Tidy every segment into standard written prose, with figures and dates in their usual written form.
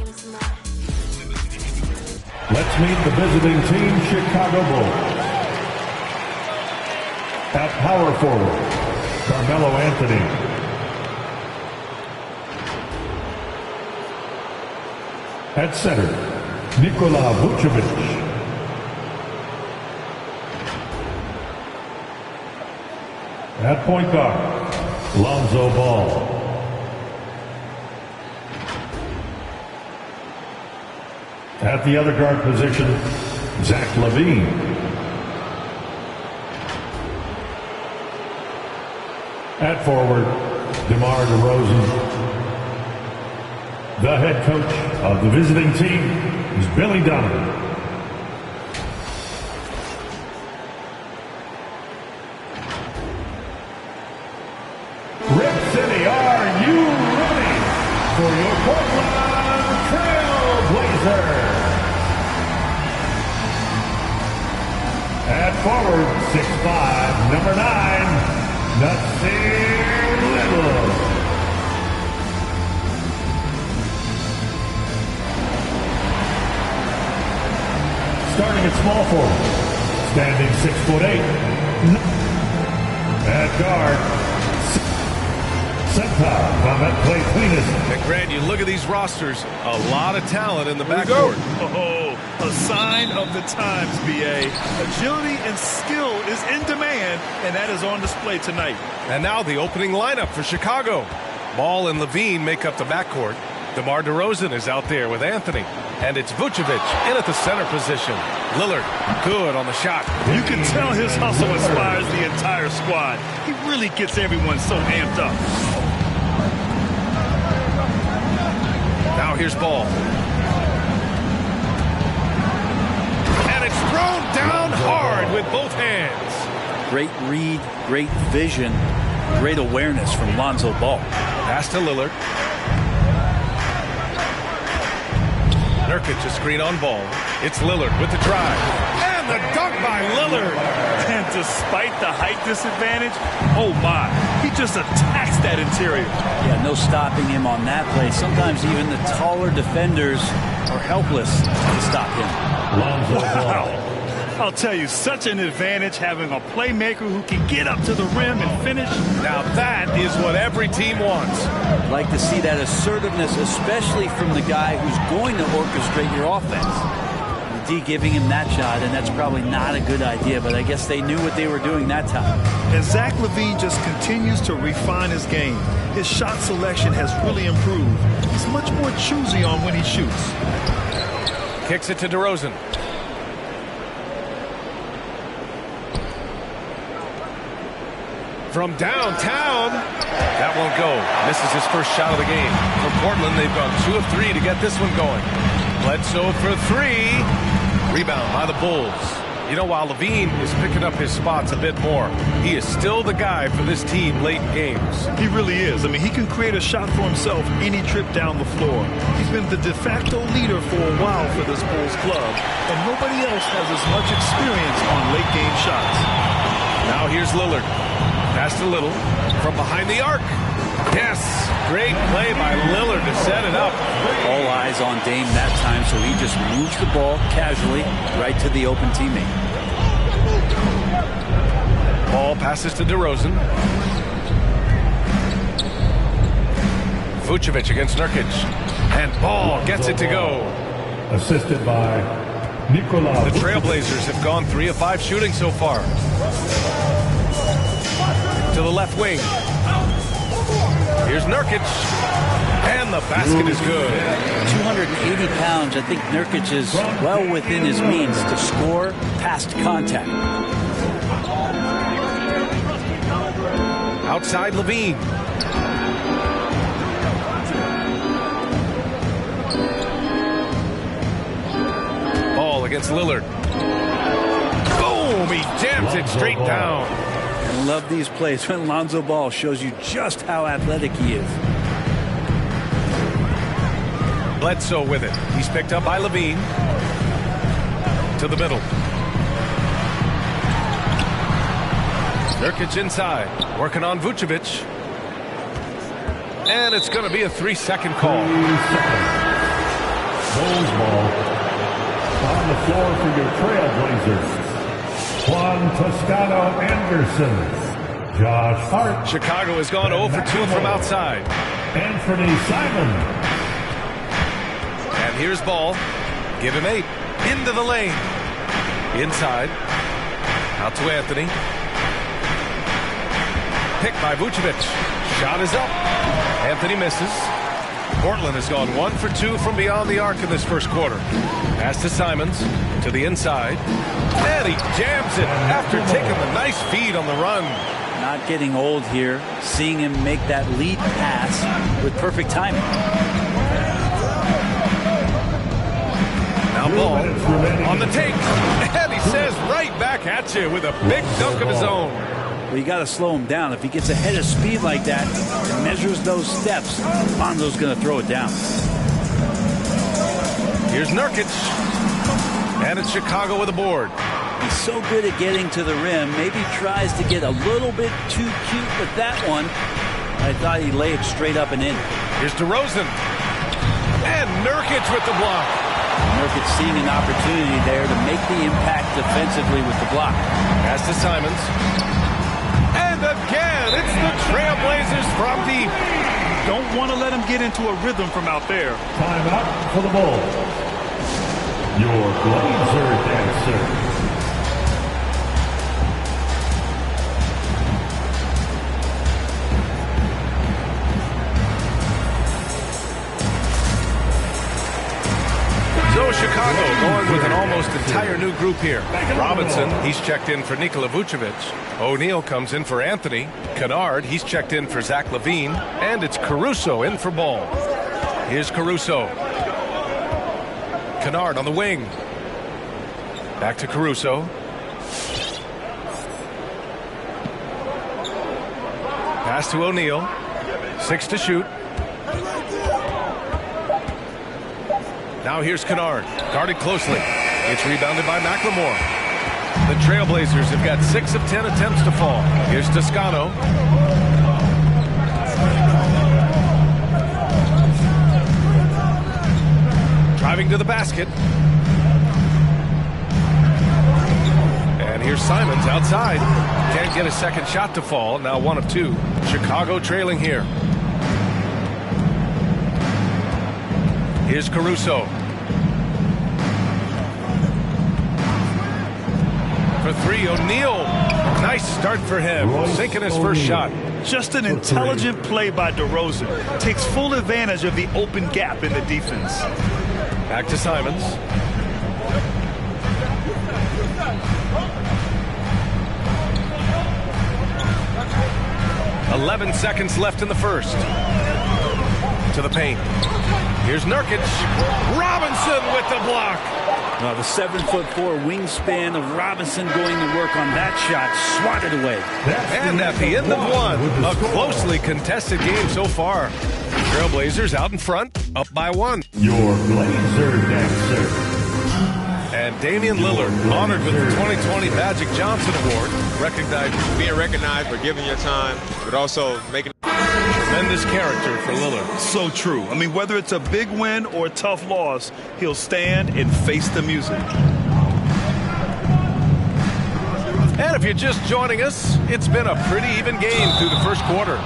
Let's meet the visiting team, Chicago Bulls. At power forward, Carmelo Anthony. At center, Nikola Vucevic. At point guard, Lonzo Ball. At the other guard position, Zach LaVine. At forward, DeMar DeRozan. The head coach of the visiting team is Billy Donovan. Rip City, are you ready for your Portland Trail Blazers? At forward, 6'5", number 9, Nasir Little. Starting at small forward, standing 6'8". At guard, Senta Cleanest. And Grant, you look at these rosters, a lot of talent in the backcourt. Oh, a sign of the times, BA. Agility and skill is in demand, and that is on display tonight. And now the opening lineup for Chicago. Ball and LaVine make up the backcourt. DeMar DeRozan is out there with Anthony. And it's Vucevic in at the center position. Lillard, good on the shot. You can tell his hustle inspires the entire squad. He really gets everyone so amped up. Now here's Ball. And it's thrown down hard with both hands. Great read, great vision, great awareness from Lonzo Ball. Pass to Lillard. Nurkic a screen on Ball. It's Lillard with the drive. And the dunk by Lillard. And despite the height disadvantage, oh my, he just attacks that interior. Yeah, no stopping him on that play. Sometimes even the taller defenders are helpless to stop him. Wow. I'll tell you, such an advantage having a playmaker who can get up to the rim and finish. Now that is what every team wants. I'd like to see that assertiveness, especially from the guy who's going to orchestrate your offense. The D giving him that shot, and that's probably not a good idea, but I guess they knew what they were doing that time. And Zach LaVine just continues to refine his game. His shot selection has really improved. He's much more choosy on when he shoots. Kicks it to DeRozan. From downtown, that won't go. Misses his first shot of the game. For Portland, they've gone 2 of 3 to get this one going. Bledsoe for 3. Rebound by the Bulls. You know, while LaVine is picking up his spots a bit more, he is still the guy for this team late in games. He really is. I mean, he can create a shot for himself any trip down the floor. He's been the de facto leader for a while for this Bulls club, and nobody else has as much experience on late game shots. Now here's Lillard. Pass to Little from behind the arc. Yes, great play by Lillard to set it up. All eyes on Dame that time, so he just moves the ball casually right to the open teammate. Ball passes to DeRozan. Vucevic against Nurkic. And Ball gets it to go. Assisted by Nikola. The Trailblazers have gone 3 of 5 shooting so far. To the left wing. Here's Nurkic. And the basket is good. 280 pounds. I think Nurkic is well within his means to score past contact. Outside LaVine. Ball against Lillard. Boom! He jams it straight down. I love these plays when Lonzo Ball shows you just how athletic he is. Bledsoe with it. He's picked up by LaVine. To the middle. Nurkic inside. Working on Vucevic. And it's going to be a 3-second call. Bulls ball. On the floor for your Trailblazers, Juan Toscano Anderson, Josh Hart. Chicago has gone 0 for 2 from outside. Anthony Simon. And here's Ball. Give him 8. Into the lane. Inside. Out to Anthony. Picked by Vucevic. Shot is up. Anthony misses. Portland has gone 1 for 2 from beyond the arc in this first quarter. Pass to Simons. To the inside. And he jams it after taking the nice feed on the run. Not getting old here. Seeing him make that lead pass with perfect timing. Now Ball on the take. And he says right back at you with a big dunk of his own. Well, you got to slow him down. If he gets ahead of speed like that and measures those steps, Lonzo's going to throw it down. Here's Nurkic. And it's Chicago with a board. He's so good at getting to the rim. Maybe tries to get a little bit too cute with that one. I thought he'd lay it straight up and in. Here's DeRozan. And Nurkic with the block. Nurkic seeing an opportunity there to make the impact defensively with the block. Pass to Simons. And again, it's the Trailblazers from deep. Don't want to let him get into a rhythm from out there. Timeout for the Bulls. Your Blazer dancer. So Chicago going with an almost entire new group here. Robinson, he's checked in for Nikola Vucevic. O'Neal comes in for Anthony. Kennard, he's checked in for Zach LaVine. And it's Caruso in for Ball. Here's Caruso. Kennard on the wing. Back to Caruso. Pass to O'Neal. 6 to shoot. Now here's Kennard, guarded closely. It's rebounded by McLemore. The Trailblazers have got 6 of 10 attempts to fall. Here's Toscano. Driving to the basket. And here's Simons outside. Can't get a second shot to fall. Now 1 of 2. Chicago trailing here. Here's Caruso. For 3, O'Neal. Nice start for him. Sinking his first shot. Just an intelligent play by DeRozan. Takes full advantage of the open gap in the defense. Back to Simons. "11 seconds left in the first." To the paint. Here's Nurkic. Robinson with the block. The 7'4" wingspan of Robinson going to work on that shot. Swatted away. And at the end of 1, a closely contested game so far. Trailblazers out in front, up by 1. Your Blazer dancer. And Damian Lillard honored with the 2020 Magic Johnson Award. Being recognized for giving your time, but also making tremendous character for Lillard. So true. I mean, whether it's a big win or a tough loss, he'll stand and face the music. And if you're just joining us, it's been a pretty even game through the first quarter.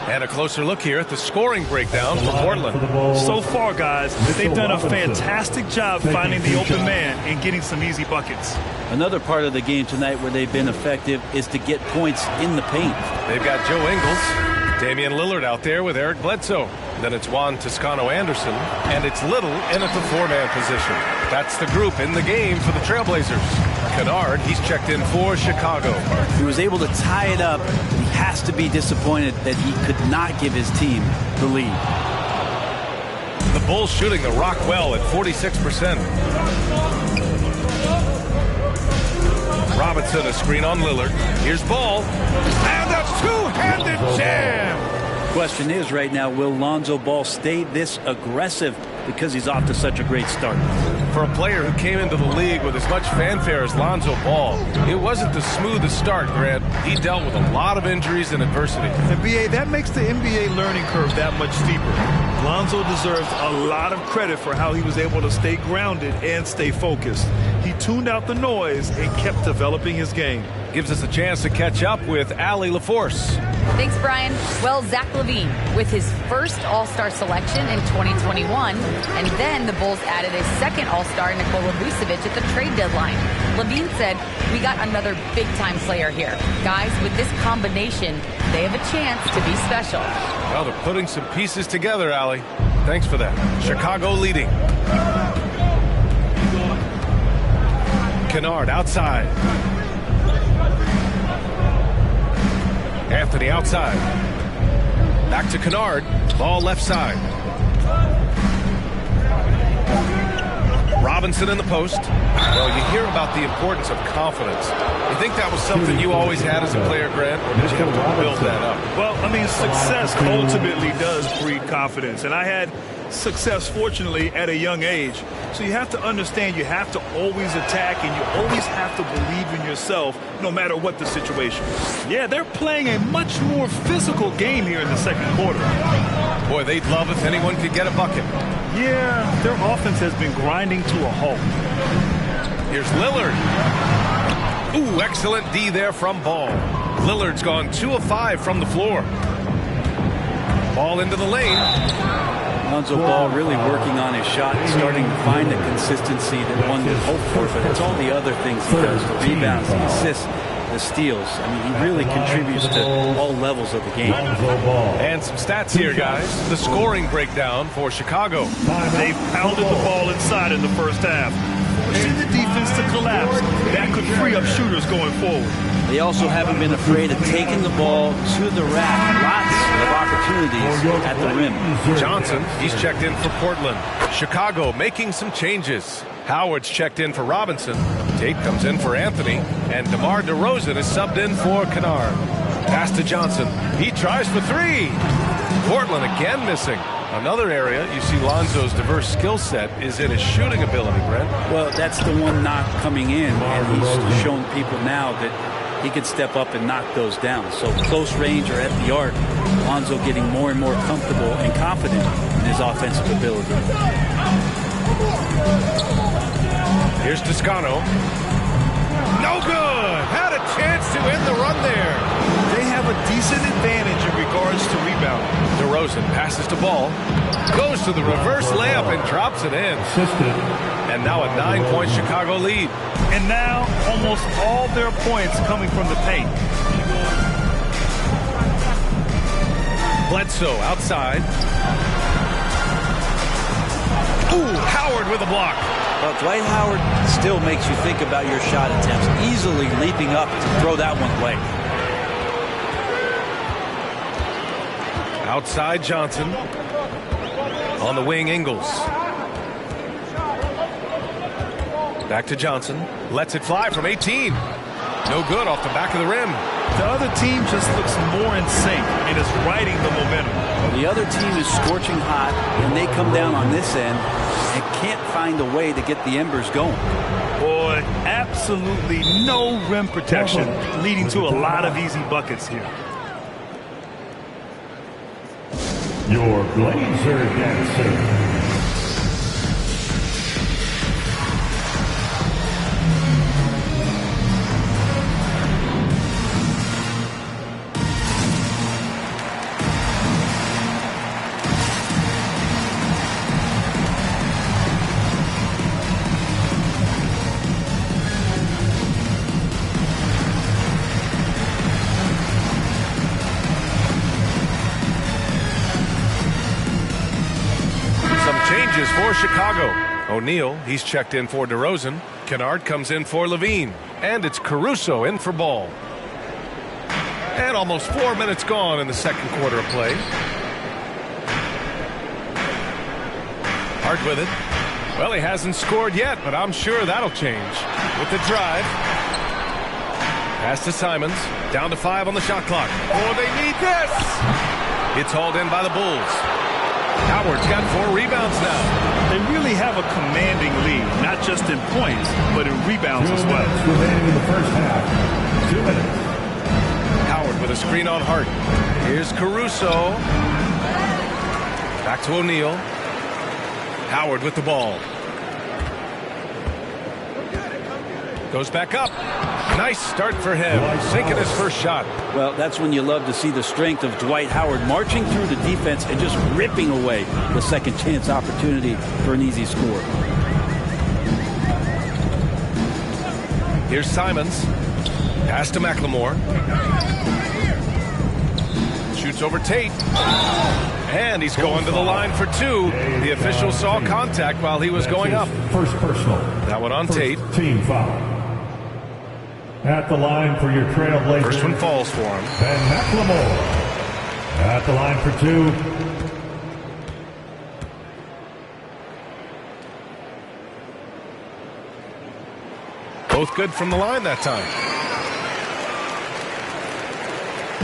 And a closer look here at the scoring breakdown for Portland. So far, guys, they've done a fantastic job finding the open man and getting some easy buckets. Another part of the game tonight where they've been effective is to get points in the paint. They've got Joe Ingles, Damian Lillard out there with Eric Bledsoe. Then it's Juan Toscano Anderson, and it's Little in at the 4-man position. That's the group in the game for the Trailblazers. Kennard, he's checked in for Chicago. He was able to tie it up. He has to be disappointed that he could not give his team the lead. The Bulls shooting the rock well at 46%. Robinson, a screen on Lillard. Here's Ball. And a two-handed jam. Question is right now, will Lonzo Ball stay this aggressive because he's off to such a great start. For a player who came into the league with as much fanfare as Lonzo Ball, it wasn't the smoothest start, Grant. He dealt with a lot of injuries and adversity. And BA, that makes the NBA learning curve that much steeper. Lonzo deserves a lot of credit for how he was able to stay grounded and stay focused. He tuned out the noise and kept developing his game. Gives us a chance to catch up with Allie LaForce. Thanks, Brian. Well, Zach LaVine with his first All-Star selection in 2021, and then the Bulls added a second All-Star, Nikola Vucevic, at the trade deadline. LaVine said, "We got another big-time player here. Guys, with this combination, they have a chance to be special." Well, they're putting some pieces together, Allie. Thanks for that. Chicago leading. Kennard outside. Anthony outside. Back to Kennard. Ball left side. Robinson in the post. Well, you hear about the importance of confidence. You think that was something you always had as a player, Grant, or did you have to build that up? Well, I mean, success ultimately does breed confidence. And I had success, fortunately, at a young age. So you have to understand you have to always attack and you always have to believe in yourself no matter what the situation. Yeah, they're playing a much more physical game here in the second quarter. Boy, they'd love if anyone could get a bucket. Yeah, their offense has been grinding to a halt. Here's Lillard. Ooh, excellent D there from Ball. Lillard's gone 2 of 5 from the floor. Ball into the lane. Lonzo Ball really working on his shot and starting to find the consistency that one would hope for, but it's all the other things he does, the rebounds, the assists, the steals. I mean, he really contributes to all levels of the game. And some stats here, guys. The scoring breakdown for Chicago. They pounded the ball inside in the first half, forcing the defense to collapse. That could free up shooters going forward. They also haven't been afraid of taking the ball to the rack. Lots of opportunities at the rim. Johnson, he's checked in for Portland. Chicago making some changes. Howard's checked in for Robinson. Tate comes in for Anthony. And DeMar DeRozan is subbed in for Kennard. Pass to Johnson. He tries for 3. Portland again missing. Another area you see Lonzo's diverse skill set is in his shooting ability, Brent. Well, that's the one not coming in, and he's shown people now that he can step up and knock those down. So close range or at the arc, Lonzo getting more and more comfortable and confident in his offensive ability. Here's Toscano. No good. Had a chance to end the run there. They have a decent advantage in regards to rebounding. DeRozan passes to Ball. Goes to the reverse layup and drops it in. And now a 9-point Chicago lead. And now almost all their points coming from the paint. Bledsoe outside. Ooh, Howard with a block. Well, Dwight Howard still makes you think about your shot attempts, easily leaping up to throw that one away. Outside Johnson. On the wing, Ingles. Back to Johnson. Lets it fly from 18. No good off the back of the rim. The other team just looks more in sync and is riding the momentum. The other team is scorching hot, and they come down on this end and can't find a way to get the embers going. Boy, absolutely no rim protection, leading to a lot of easy buckets here. Your Blazer dancer. For Chicago, O'Neal, he's checked in for DeRozan. Kennard comes in for LaVine. And it's Caruso in for Ball. And almost 4 minutes gone in the second quarter of play. Hart with it. Well, he hasn't scored yet, but I'm sure that'll change. With the drive. Pass to Simons. Down to 5 on the shot clock. Oh, they need this! It's hauled in by the Bulls. Howard's got 4 rebounds now. They really have a commanding lead, not just in points, but in rebounds as well. 2 minutes remaining in the first half. 2 minutes. Howard with a screen on Hart. Here's Caruso. Back to O'Neal. Howard with the ball. Goes back up. Nice start for him. Sinking his first shot. Well, that's when you love to see the strength of Dwight Howard marching through the defense and just ripping away the second chance opportunity for an easy score. Here's Simons. Pass to McLemore. Shoots over Tate. And he's going to the line for 2. The official saw contact while he was going up. First personal. That one on Tate. Team foul. At the line for your Trailblazers. First one falls for him. And McLemore. At the line for 2. Both good from the line that time.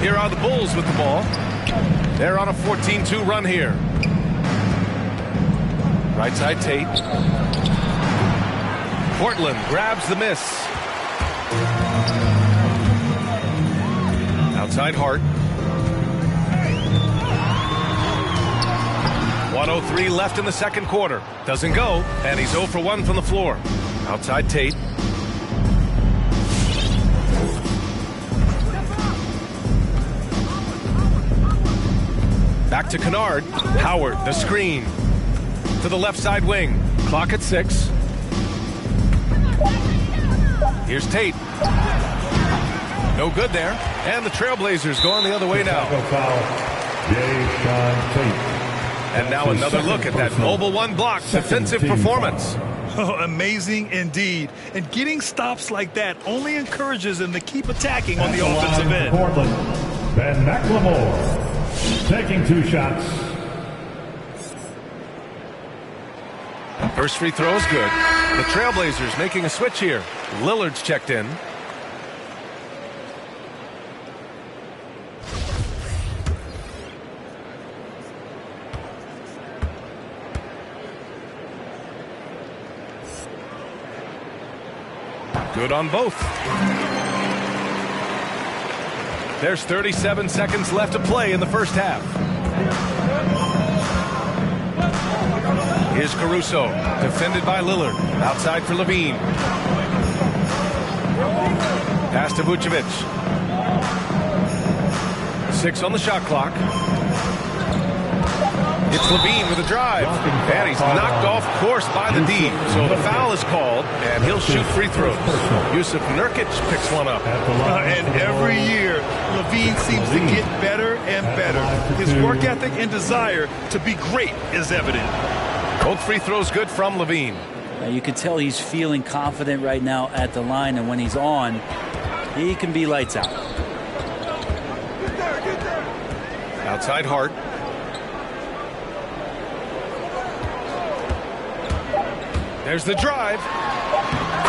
Here are the Bulls with the ball. They're on a 14-2 run here. Right side Tate. Portland grabs the miss. Outside Hart. 1:03 left in the second quarter. Doesn't go, and he's 0 for 1 from the floor. Outside Tate. Back to Kennard. Howard, the screen. To the left side wing. Clock at 6. Here's Tate. No good there. And the Trailblazers going the other way now. And now another look at that mobile 1 block defensive performance. Oh, amazing indeed. And getting stops like that only encourages them to keep attacking on the offensive end. Portland, Ben McLemore taking 2 shots. First free throw is good. The Trailblazers making a switch here. Lillard's checked in. Good on both. There's 37 seconds left to play in the first half. Here's Caruso, defended by Lillard. Outside for Levine. Pass to Vucevic. 6 on the shot clock. It's Levine with a drive. And he's knocked off course by the D. So the foul is called, and he'll shoot free throws. Yusuf Nurkic picks one up. And every year, Levine seems to get better and better. His work ethic and desire to be great is evident. Both free throws good from Levine. You can tell he's feeling confident right now at the line, and when he's on, he can be lights out. Outside Hart. There's the drive.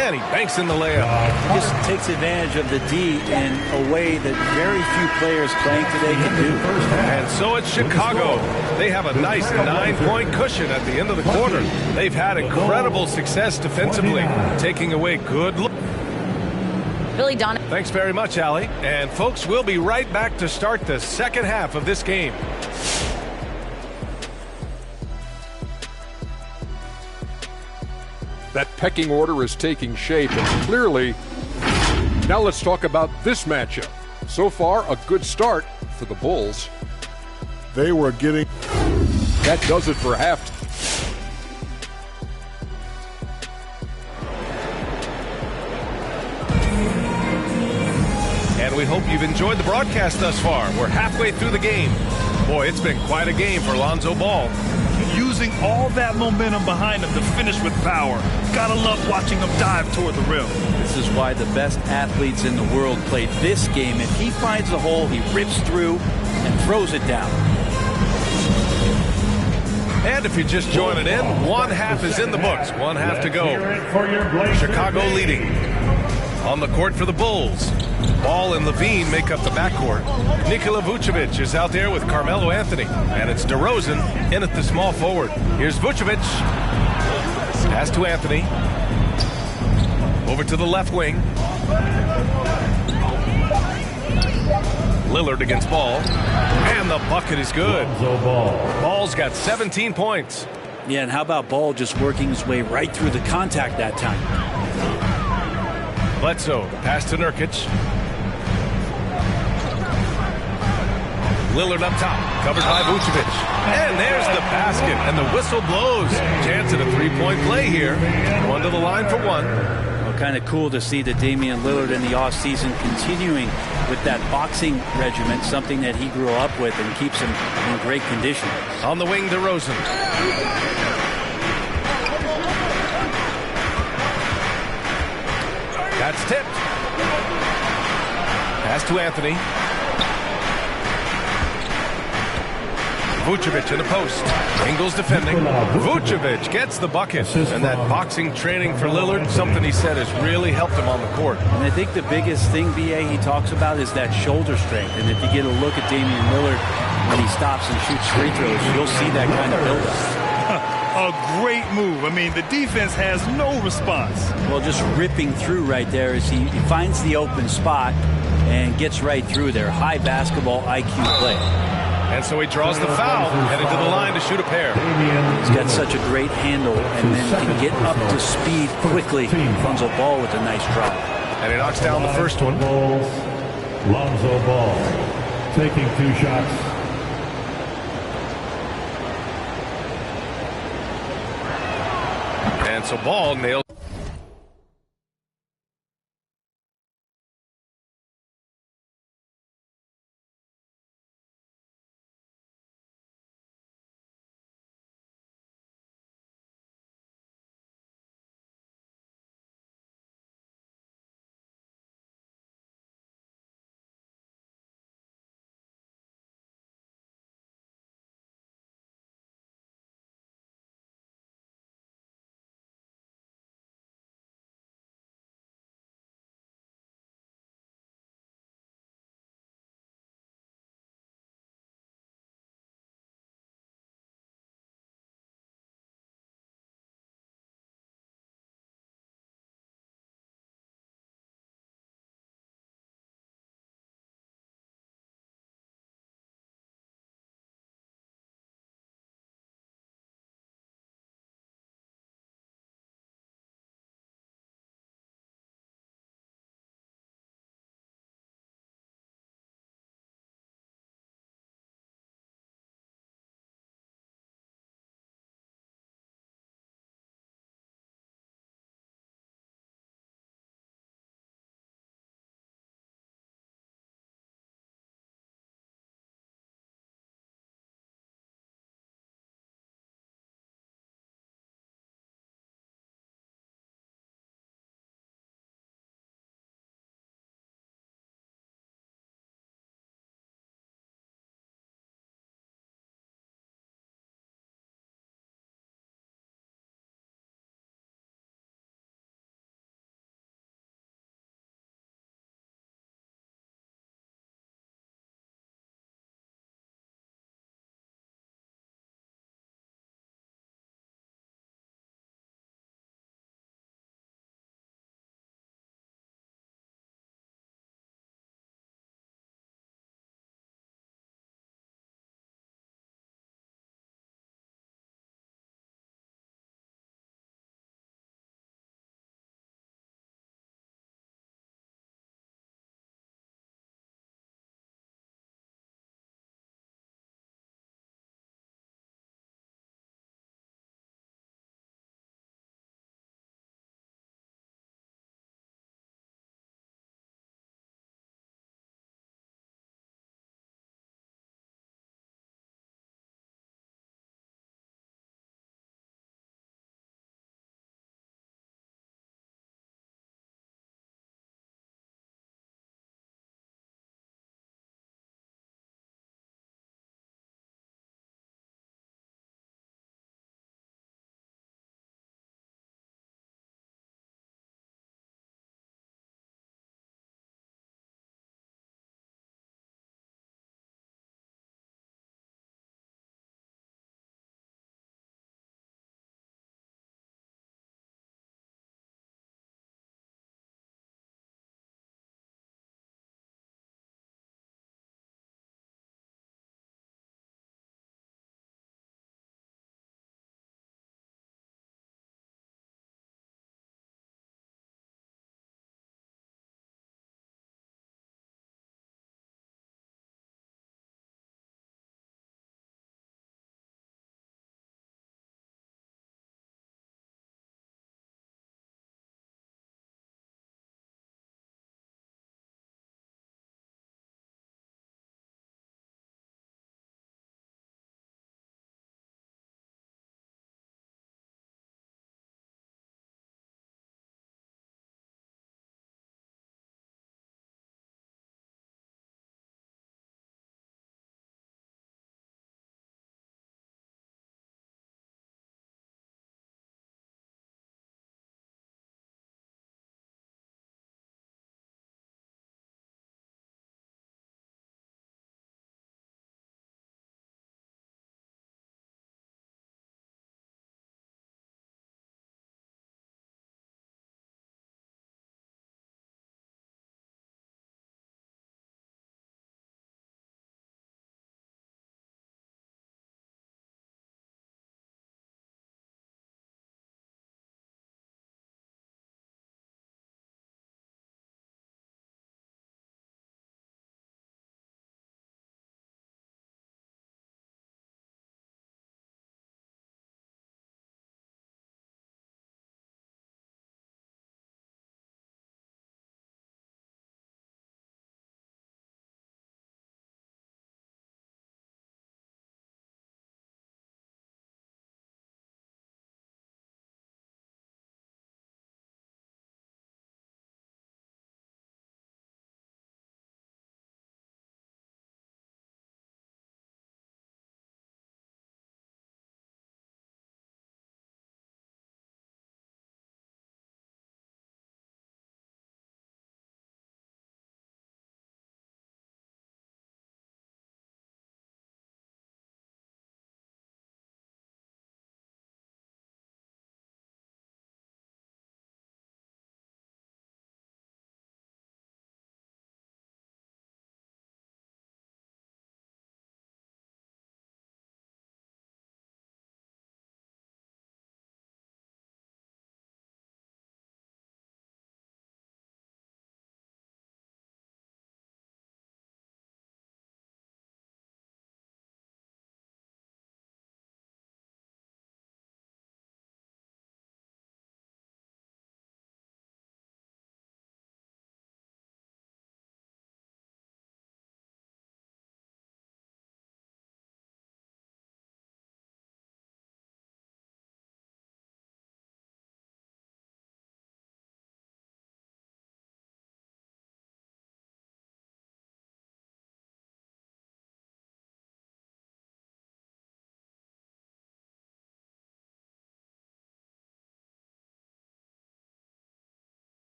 And he banks in the layup. He just takes advantage of the D in a way that very few players playing today can do. And so it's Chicago. They have a nice 9-point cushion at the end of the quarter. They've had incredible success defensively, taking away good look. Billy Donovan. Thanks very much, Allie. And folks, we'll be right back to start the second half of this game. That pecking order is taking shape, and clearly, now let's talk about this matchup. So far, a good start for the Bulls. They were getting... That does it for half. And we hope you've enjoyed the broadcast thus far. We're halfway through the game. Boy, it's been quite a game for Lonzo Ball. Using all that momentum behind him to finish with power. Gotta love watching him dive toward the rim. This is why the best athletes in the world play this game. If he finds the hole, he rips through and throws it down. And if you're just joining in, one half is in the books. One half to go. Chicago leading. On the court for the Bulls, Ball and Levine make up the backcourt. Nikola Vucevic is out there with Carmelo Anthony. And it's DeRozan in at the small forward. Here's Vucevic. Pass to Anthony. Over to the left wing. Lillard against Ball. And the bucket is good. Ball's got 17 points. Yeah, and how about Ball just working his way right through the contact that time? Bledsoe, pass to Nurkic. Lillard up top, covered by Vucevic. And there's the basket, and the whistle blows. Chance at a three-point play here. One to the line for one. Well, kind of cool to see that Damian Lillard in the offseason continuing with that boxing regimen, something that he grew up with and keeps him in great condition. On the wing, DeRozan. That's tipped. Pass to Anthony. Vucevic in the post. Ingles defending. Vucevic gets the bucket. And that boxing training for Lillard, something he said has really helped him on the court. And I think the biggest thing, BA, he talks about is that shoulder strength. And if you get a look at Damian Lillard when he stops and shoots free throws, you'll see that kind of build-up. A great move. I mean, the defense has no response. Well, just ripping through right there as he finds the open spot and gets right through there. High basketball IQ play. And so he draws the foul, headed to the line to shoot a pair. He's got such a great handle and then can get up to speed quickly. Lonzo Ball with a nice drive. And he knocks down the first one. Lonzo Ball taking 2 shots. And so Ball nails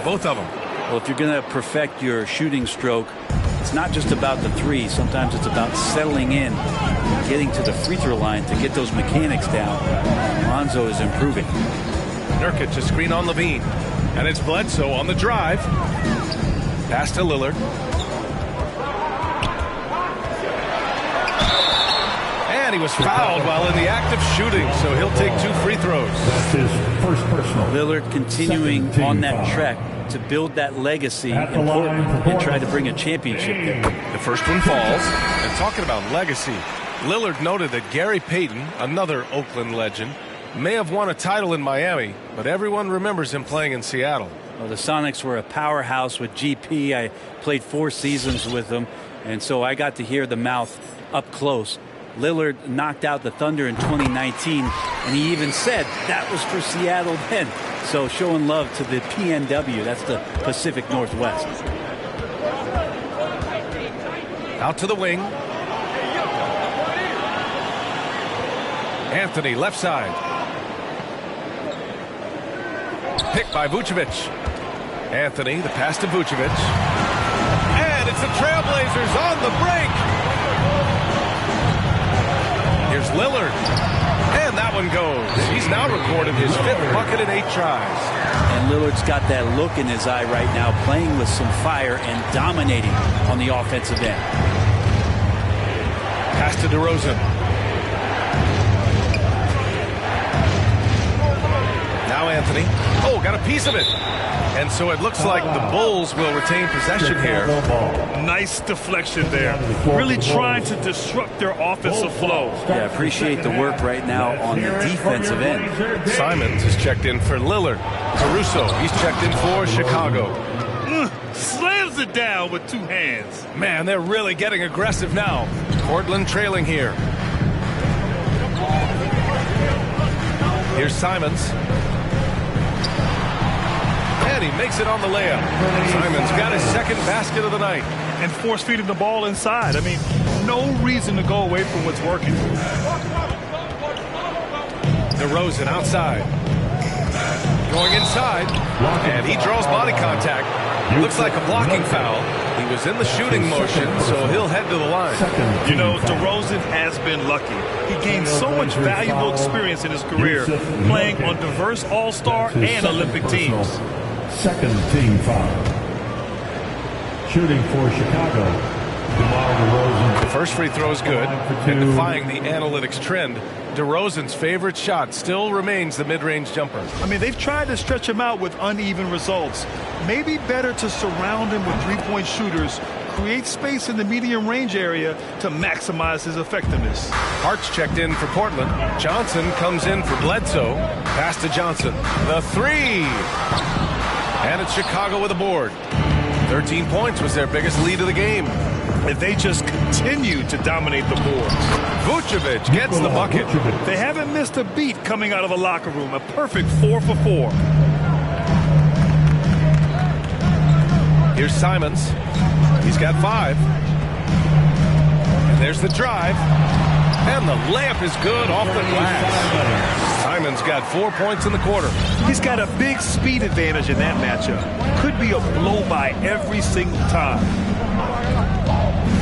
both of them. Well, if you're going to perfect your shooting stroke, it's not just about the three. Sometimes it's about settling in, getting to the free throw line to get those mechanics down. Lonzo is improving. Nurkic to screen on Levine. And it's Bledsoe on the drive. Pass to Lillard. And he was fouled while in the act of shooting, so he'll take 2 free throws. That's his first personal. Lillard continuing on that trek to build that legacy in Portland and try to bring a championship there. The first one falls. And talking about legacy, Lillard noted that Gary Payton, another Oakland legend, may have won a title in Miami, but everyone remembers him playing in Seattle. Well, the Sonics were a powerhouse with GP. I played 4 seasons with them, and so I got to hear the mouth up close. Lillard knocked out the Thunder in 2019, and he even said that was for Seattle then. So showing love to the PNW, that's the Pacific Northwest. Out to the wing. Anthony, left side. Picked by Vucevic. Anthony, the pass to Vucevic. And it's the Trailblazers on the break. Here's Lillard. And that one goes. He's now recorded his 5th bucket in 8 tries. And Lillard's got that look in his eye right now, playing with some fire and dominating on the offensive end. Pass to DeRozan. Now Anthony. Oh, got a piece of it. And so it looks like the Bulls will retain possession here. Nice deflection there. Really trying to disrupt their offensive flow. Yeah, appreciate the work right now on the defensive end. Simons is checked in for Lillard. Caruso, he's checked in for Chicago. Slams it down with 2 hands. Man, they're really getting aggressive now. Portland trailing here. Here's Simons. And he makes it on the layup. Simons got his 2nd basket of the night. And force feeding the ball inside. I mean, no reason to go away from what's working. DeRozan outside. Going inside. And he draws body contact. Looks like a blocking foul. He was in the shooting motion, so he'll head to the line. You know, DeRozan has been lucky. He gained so much valuable experience in his career, playing on diverse All-Star and Olympic teams. 2nd team foul. Shooting for Chicago. The first free throw is good, and defying the analytics trend, DeRozan's favorite shot still remains the mid-range jumper. I mean, they've tried to stretch him out with uneven results. Maybe better to surround him with three-point shooters, create space in the medium range area to maximize his effectiveness. Hart's checked in for Portland. Johnson comes in for Bledsoe. Pass to Johnson. The 3. And it's Chicago with a board. 13 points was their biggest lead of the game. And they just continue to dominate the boards. Vucevic gets the bucket. They haven't missed a beat coming out of the locker room. A perfect 4 for 4. Here's Simons. He's got 5. And there's the drive. And the layup is good off the glass. Simons got 4 points in the quarter. He's got a big speed advantage in that matchup. Could be a blow-by every single time.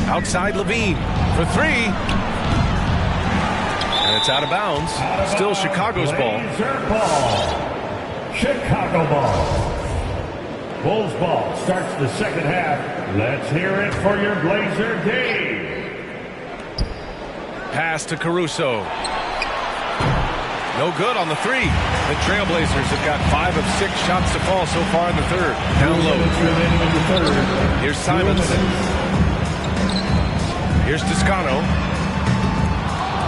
Outside Levine for 3. And it's out of bounds. Still Chicago's ball. Chicago ball. Bulls ball starts the second half. Let's hear it for your Blazer Dave. Pass to Caruso. No good on the 3. The Trailblazers have got 5 of 6 shots to fall so far in the third. Down low. Here's Simons. Here's Toscano.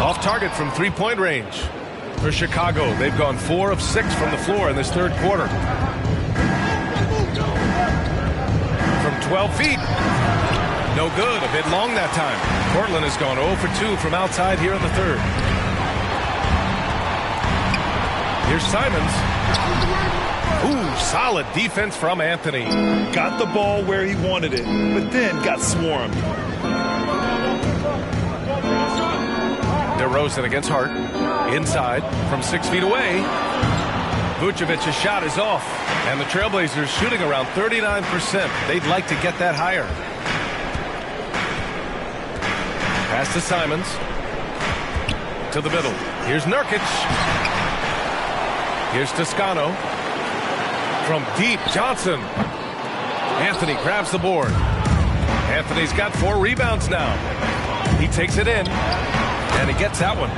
Off target from three-point range. For Chicago, they've gone 4 of 6 from the floor in this third quarter. From 12 feet. No good. A bit long that time. Portland has gone 0 for 2 from outside here in the third. Here's Simons. Ooh, solid defense from Anthony. Got the ball where he wanted it, but then got swarmed. DeRozan against Hart. Inside from 6 feet away. Vucevic's shot is off. And the Trailblazers shooting around 39%. They'd like to get that higher. Pass to Simons. To the middle. Here's Nurkic. Here's Toscano. From deep, Johnson. Anthony grabs the board. Anthony's got 4 rebounds now. He takes it in. And he gets that one.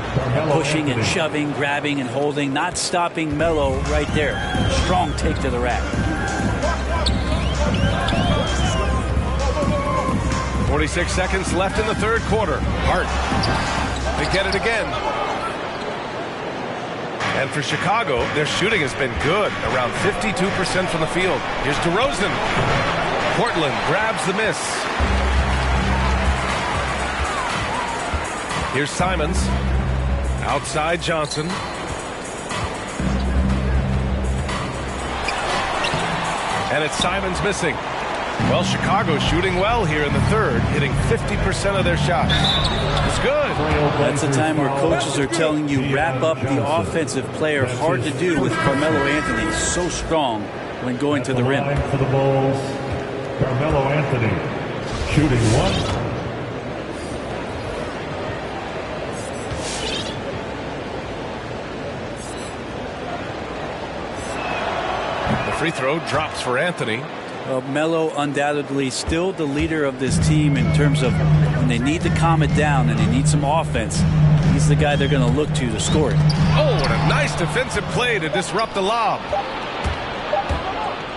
Pushing and shoving, grabbing and holding, not stopping Melo right there. Strong take to the rack. 46 seconds left in the third quarter. Hart. They get it again. And for Chicago, their shooting has been good, around 52% from the field. Here's DeRozan. Portland grabs the miss. Here's Simons. Outside Johnson. And it's Simons missing. Well, Chicago's shooting well here in the third, hitting 50% of their shots. It's good. That's a time where coaches are telling you wrap up the offensive player. Hard to do with Carmelo Anthony. So strong when going to the rim. For the Bulls, Carmelo Anthony shooting 1. Free throw drops for Anthony. Well, Melo undoubtedly still the leader of this team in terms of when they need to calm it down and they need some offense. He's the guy they're going to look to score it. Oh, what a nice defensive play to disrupt the lob.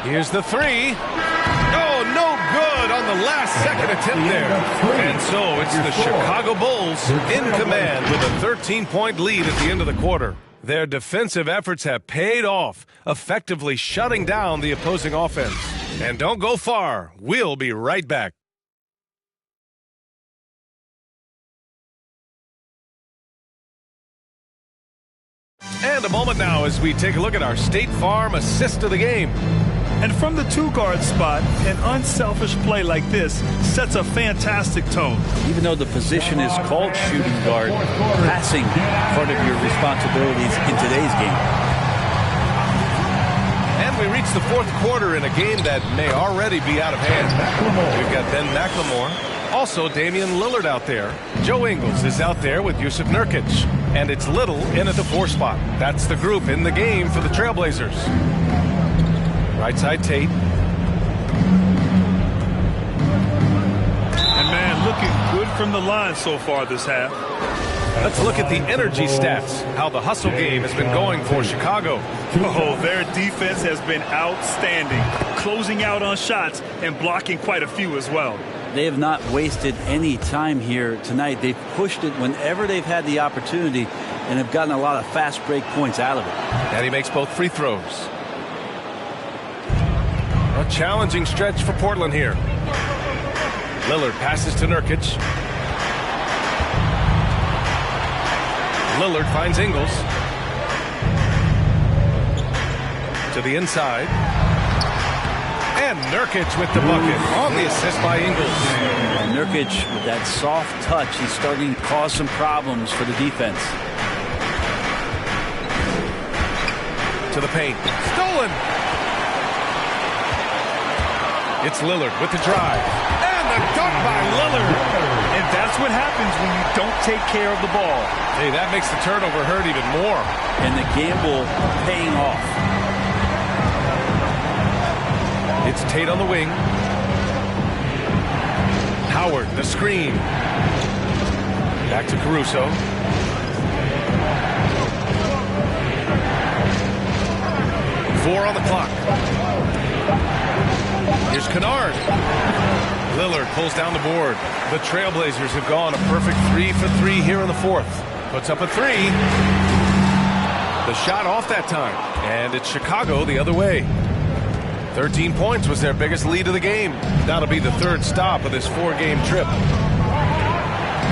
Here's the three. Oh, no good on the last second attempt there. And so it's the Chicago Bulls in command with a 13-point lead at the end of the quarter. Their defensive efforts have paid off, effectively shutting down the opposing offense. And don't go far. We'll be right back. And a moment now as we take a look at our State Farm assist of the game. And from the 2-guard spot, an unselfish play like this sets a fantastic tone. Even though the position is called shooting guard, passing part of your responsibilities in today's game. And we reach the fourth quarter in a game that may already be out of hand. We've got Ben McLemore, also Damian Lillard out there. Joe Ingles is out there with Yusuf Nurkic. And it's Little in at the 4 spot. That's the group in the game for the Trailblazers. Right side Tate. And man, looking good from the line so far this half. Let's look at the energy stats, how the hustle game has been going for Chicago. Oh, their defense has been outstanding, closing out on shots and blocking quite a few as well. They have not wasted any time here tonight. They've pushed it whenever they've had the opportunity and have gotten a lot of fast break points out of it. And he makes both free throws. A challenging stretch for Portland here. Lillard passes to Nurkic. Lillard finds Ingles. To the inside. And Nurkic with the bucket on the assist by Ingles. And Nurkic with that soft touch, he's starting to cause some problems for the defense. To the paint. Stolen. It's Lillard with the drive. And the dunk by Lillard. And that's what happens when you don't take care of the ball. Hey, that makes the turnover hurt even more. And the gamble paying off. It's Tate on the wing. Howard, the screen. Back to Caruso. Four on the clock. Here's Kennard. Lillard pulls down the board. The Trailblazers have gone a perfect 3 for 3 here in the fourth. Puts up a 3. The shot off that time. And it's Chicago the other way. 13 points was their biggest lead of the game. That'll be the third stop of this 4-game trip.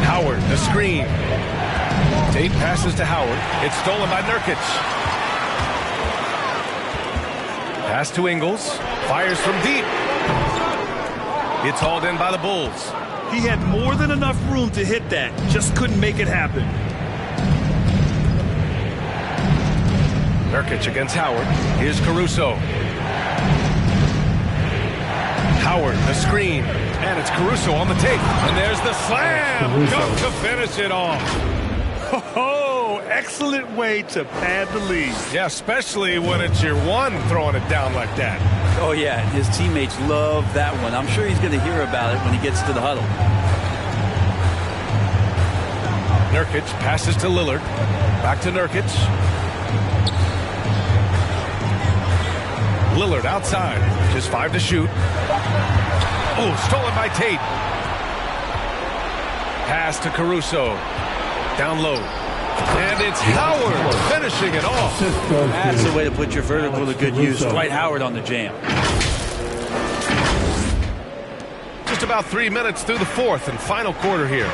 Howard, the screen. Tate passes to Howard. It's stolen by Nurkic. Pass to Ingles. Fires from deep. It's hauled in by the Bulls. He had more than enough room to hit that. Just couldn't make it happen. Nurkic against Howard. Here's Caruso. Howard, the screen, and it's Caruso on the take. And there's the slam. Go to finish it off. Oh, excellent way to pad the lead. Yeah, especially when it's your one throwing it down like that. Oh, yeah, his teammates love that one. I'm sure he's going to hear about it when he gets to the huddle. Nurkic passes to Lillard. Back to Nurkic. Lillard outside. Just 5 to shoot. Oh, stolen by Tate. Pass to Caruso. Down low. And it's Howard finishing it off. That's the way to put your vertical to good use. Dwight Howard on the jam. Just about 3 minutes through the fourth and final quarter here.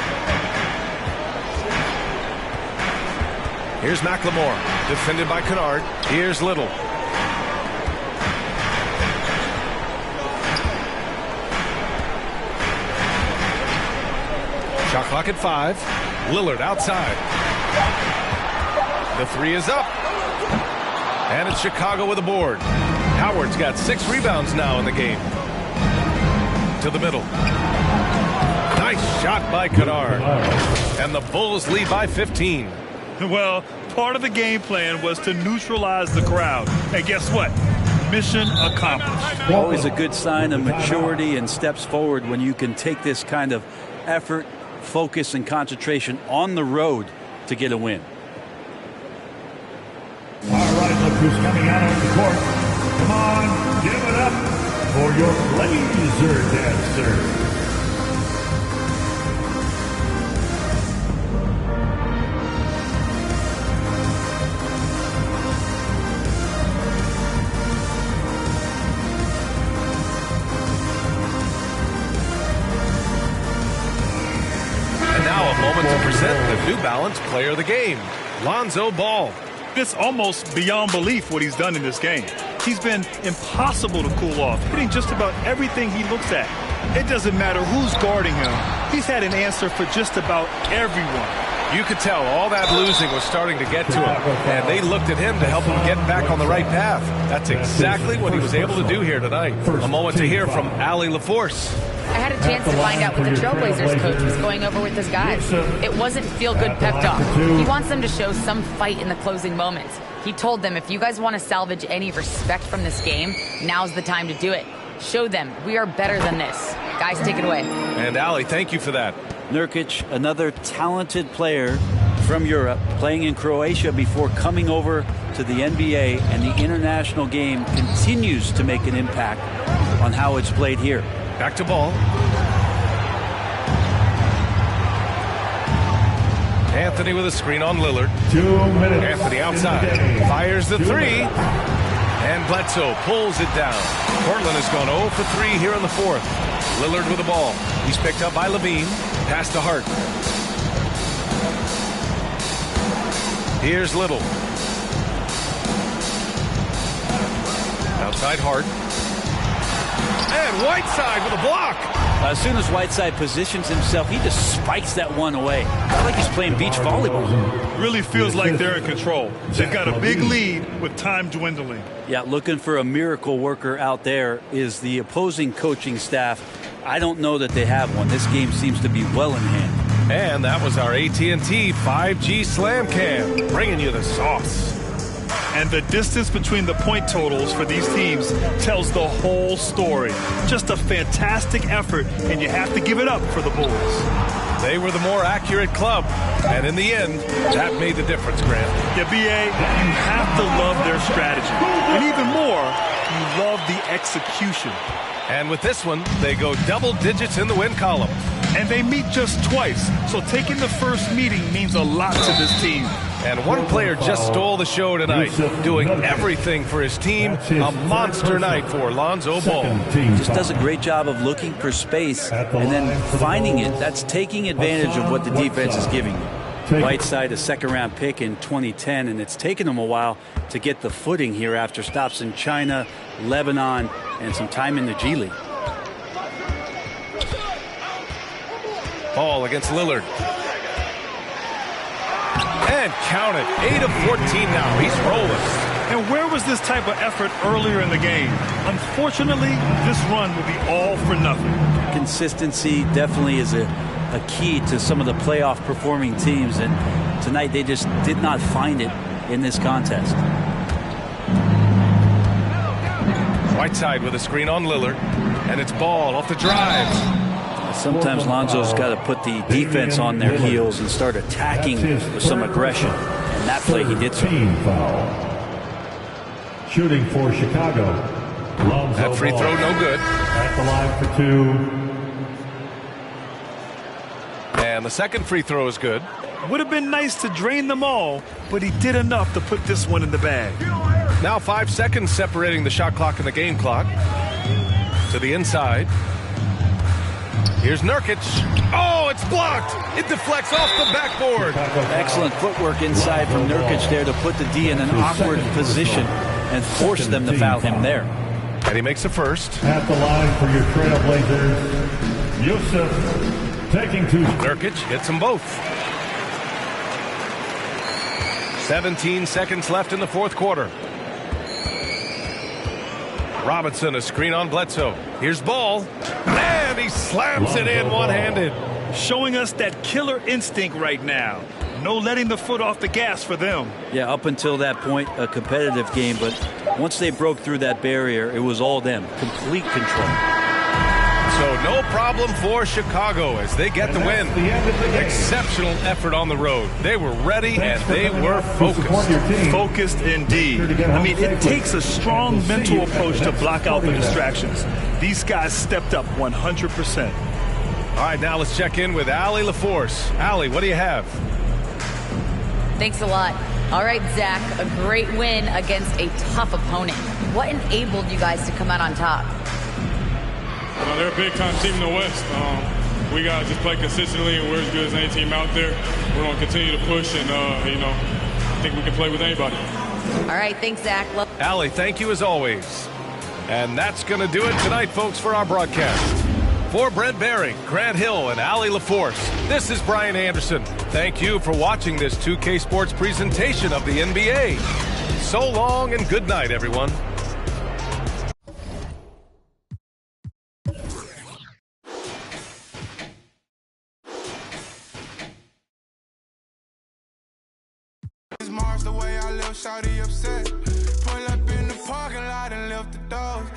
Here's McLemore, defended by Kennard. Here's Little. Shot clock at 5. Lillard outside. The 3 is up. And it's Chicago with a board. Howard's got 6 rebounds now in the game. To the middle. Nice shot by Kennard. And the Bulls lead by 15. Well, part of the game plan was to neutralize the crowd. And guess what? Mission accomplished. Always a good sign of maturity and steps forward when you can take this kind of effort, focus, and concentration on the road to get a win. All right, look who's coming out on the court. Come on, give it up for your Blazer dancer. To present the New Balance Player of the Game, Lonzo Ball. It's almost beyond belief what he's done in this game. He's been impossible to cool off, hitting just about everything he looks at. It doesn't matter who's guarding him. He's had an answer for just about everyone. You could tell all that losing was starting to get to him, and they looked at him to help him get back on the right path. That's exactly what he was able to do here tonight. A moment to hear from Allie LaForce. I had a chance to find out what the Trailblazers coach was going over with his guys. It wasn't feel-good pep talk. He wants them to show some fight in the closing moments. He told them, if you guys want to salvage any respect from this game, now's the time to do it. Show them we are better than this. Guys, take it away. And Allie, thank you for that. Nurkic, another talented player from Europe, playing in Croatia before coming over to the NBA, and the international game continues to make an impact on how it's played here. Back to Ball. Anthony with a screen on Lillard. 2 minutes. Anthony outside. Fires the 3. And Bledsoe pulls it down. Portland has gone 0 for 3 here in the fourth. Lillard with the ball. He's picked up by Levine. Pass to Hart. Here's Little. Outside Hart. And Whiteside with a block. As soon as Whiteside positions himself, he just spikes that one away. It's like he's playing beach volleyball. Really feels like they're in control. They've got a big lead with time dwindling. Yeah, looking for a miracle worker out there is the opposing coaching staff. I don't know that they have one. This game seems to be well in hand. And that was our AT&T 5G Slam Cam, bringing you the sauce. And the distance between the point totals for these teams tells the whole story. Just a fantastic effort, and you have to give it up for the Bulls. They were the more accurate club, and in the end, that made the difference, Grant. Yeah, B.A., you have to love their strategy. And even more, you love the execution. And with this one, they go double digits in the win column. And they meet just twice, so taking the first meeting means a lot to this team. And one player just stole the show tonight, doing everything for his team. A monster night for Lonzo Ball. Just does a great job of looking for space and then finding it. That's taking advantage of what the defense is giving you. Whiteside, a second-round pick in 2010, and it's taken him a while to get the footing here after stops in China, Lebanon, and some time in the G League. Ball against Lillard. And count it. 8 of 14 now. He's rolling. And where was this type of effort earlier in the game? Unfortunately, this run will be all for nothing. Consistency definitely is a key to some of the playoff performing teams, and tonight they just did not find it in this contest. Whiteside with a screen on Lillard, and it's Ball off the drive. Sometimes Lonzo's got to put the defense on their heels and start attacking with some aggression, and that play he did so. Team foul. Shooting for Chicago. Lonzo That free throw no good. At the line for two. And the second free throw is good. Would have been nice to drain them all, but he did enough to put this one in the bag. Now 5 seconds separating the shot clock and the game clock. To the inside. Here's Nurkic. Oh, it's blocked. It deflects off the backboard. Excellent footwork inside from Nurkic there to put the D in an awkward position and force them to foul him there. And he makes the first. At the line for your Trailblazers, Yusuf taking two. Nurkic hits them both. 17 seconds left in the fourth quarter. Robinson, a screen on Bledsoe. Here's Ball. And he slams it in one-handed. Showing us that killer instinct right now. No letting the foot off the gas for them. Yeah, up until that point, a competitive game, but once they broke through that barrier, it was all them. Complete control. So no problem for Chicago as they get the win. Exceptional effort on the road. They were ready and they were focused. Focused indeed. I mean, it takes a strong mental approach to block out the distractions. These guys stepped up 100%. All right, now let's check in with Allie LaForce. Allie, what do you have? Thanks a lot. All right, Zach, a great win against a tough opponent. What enabled you guys to come out on top? They're a big-time team in the West. We got to just play consistently, and we're as good as any team out there. We're going to continue to push, and, I think we can play with anybody. All right, thanks, Zach. Allie, thank you as always. And that's going to do it tonight, folks, for our broadcast. For Brent Behring, Grant Hill, and Allie LaForce, this is Brian Anderson. Thank you for watching this 2K Sports presentation of the NBA. So long and good night, everyone. Mars the way I live, shawty upset. Pull up in the parking lot and lift the doors.